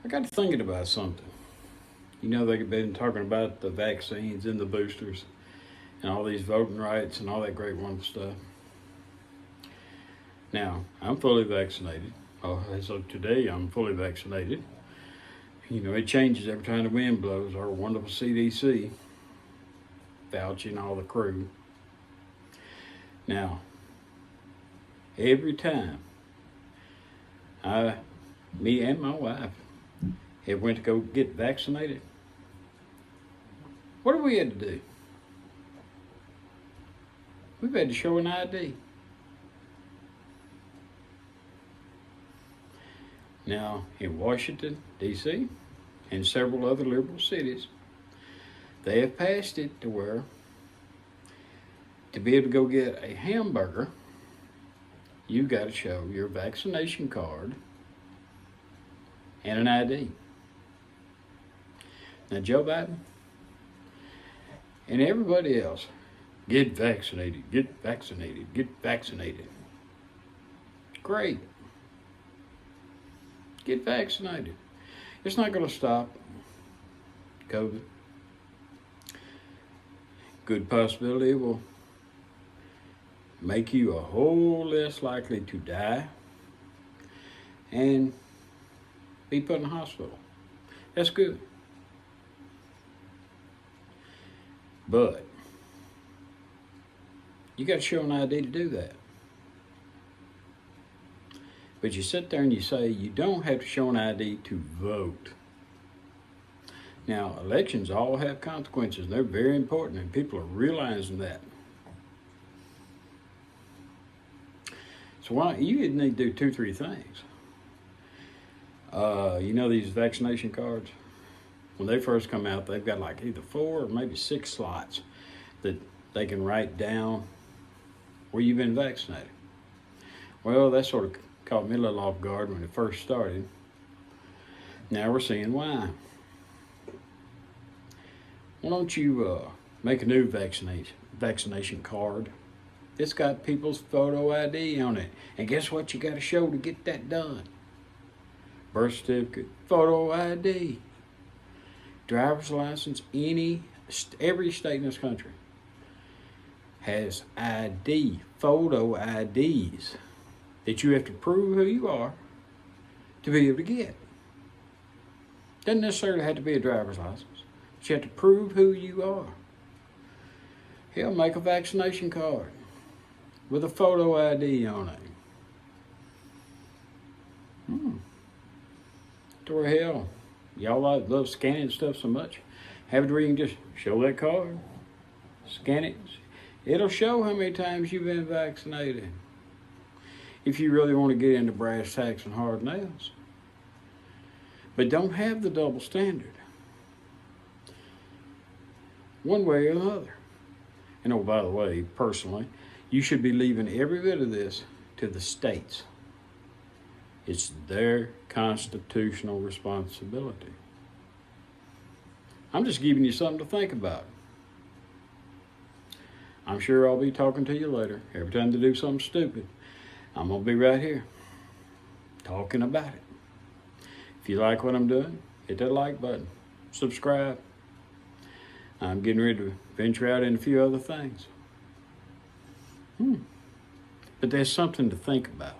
I got to thinking about something. You know, they've been talking about the vaccines and the boosters and all these voting rights and all that great wonderful stuff. Now, I'm fully vaccinated. Oh, as of today, I'm fully vaccinated. You know, it changes every time the wind blows. Our wonderful CDC, Fauci and all the crew. Now, every time me and my wife have went to go get vaccinated, what have we had to do? We've had to show an ID. Now, in Washington, D.C., and several other liberal cities, they have passed it to where to be able to go get a hamburger, you've got to show your vaccination card and an ID. Now, Joe Biden and everybody else, get vaccinated, get vaccinated, get vaccinated. Great. Get vaccinated. It's not going to stop COVID. Good possibility it will make you a whole less likely to die and be put in the hospital. That's good. But you got to show an ID to do that. But you sit there and you say you don't have to show an ID to vote. Now, elections all have consequences. They're very important, and people are realizing that. So you need to do 2-3 things. You know these vaccination cards? When they first come out, they've got like either 4 or maybe 6 slots that they can write down where you've been vaccinated. Well, that sort of caught me a little off guard when it first started. Now we're seeing why. Why don't you make a new vaccination card? It's got people's photo ID on it. And guess what you got to show to get that done? Birth certificate, photo ID, driver's license. Every state in this country has ID, photo IDs that you have to prove who you are to be able to get. Doesn't necessarily have to be a driver's license, but you have to prove who you are. Hell, make a vaccination card with a photo ID on it. To hell, y'all love scanning stuff so much. Have it where you can just show that card, scan it. It'll show how many times you've been vaccinated. If you really want to get into brass tacks and hard nails. But don't have the double standard. One way or the other. And oh, by the way, personally, you should be leaving every bit of this to the states. It's their constitutional responsibility. I'm just giving you something to think about. I'm sure I'll be talking to you later. Every time they do something stupid, I'm going to be right here talking about it. If you like what I'm doing, hit that like button. Subscribe. I'm getting ready to venture out into a few other things. But there's something to think about.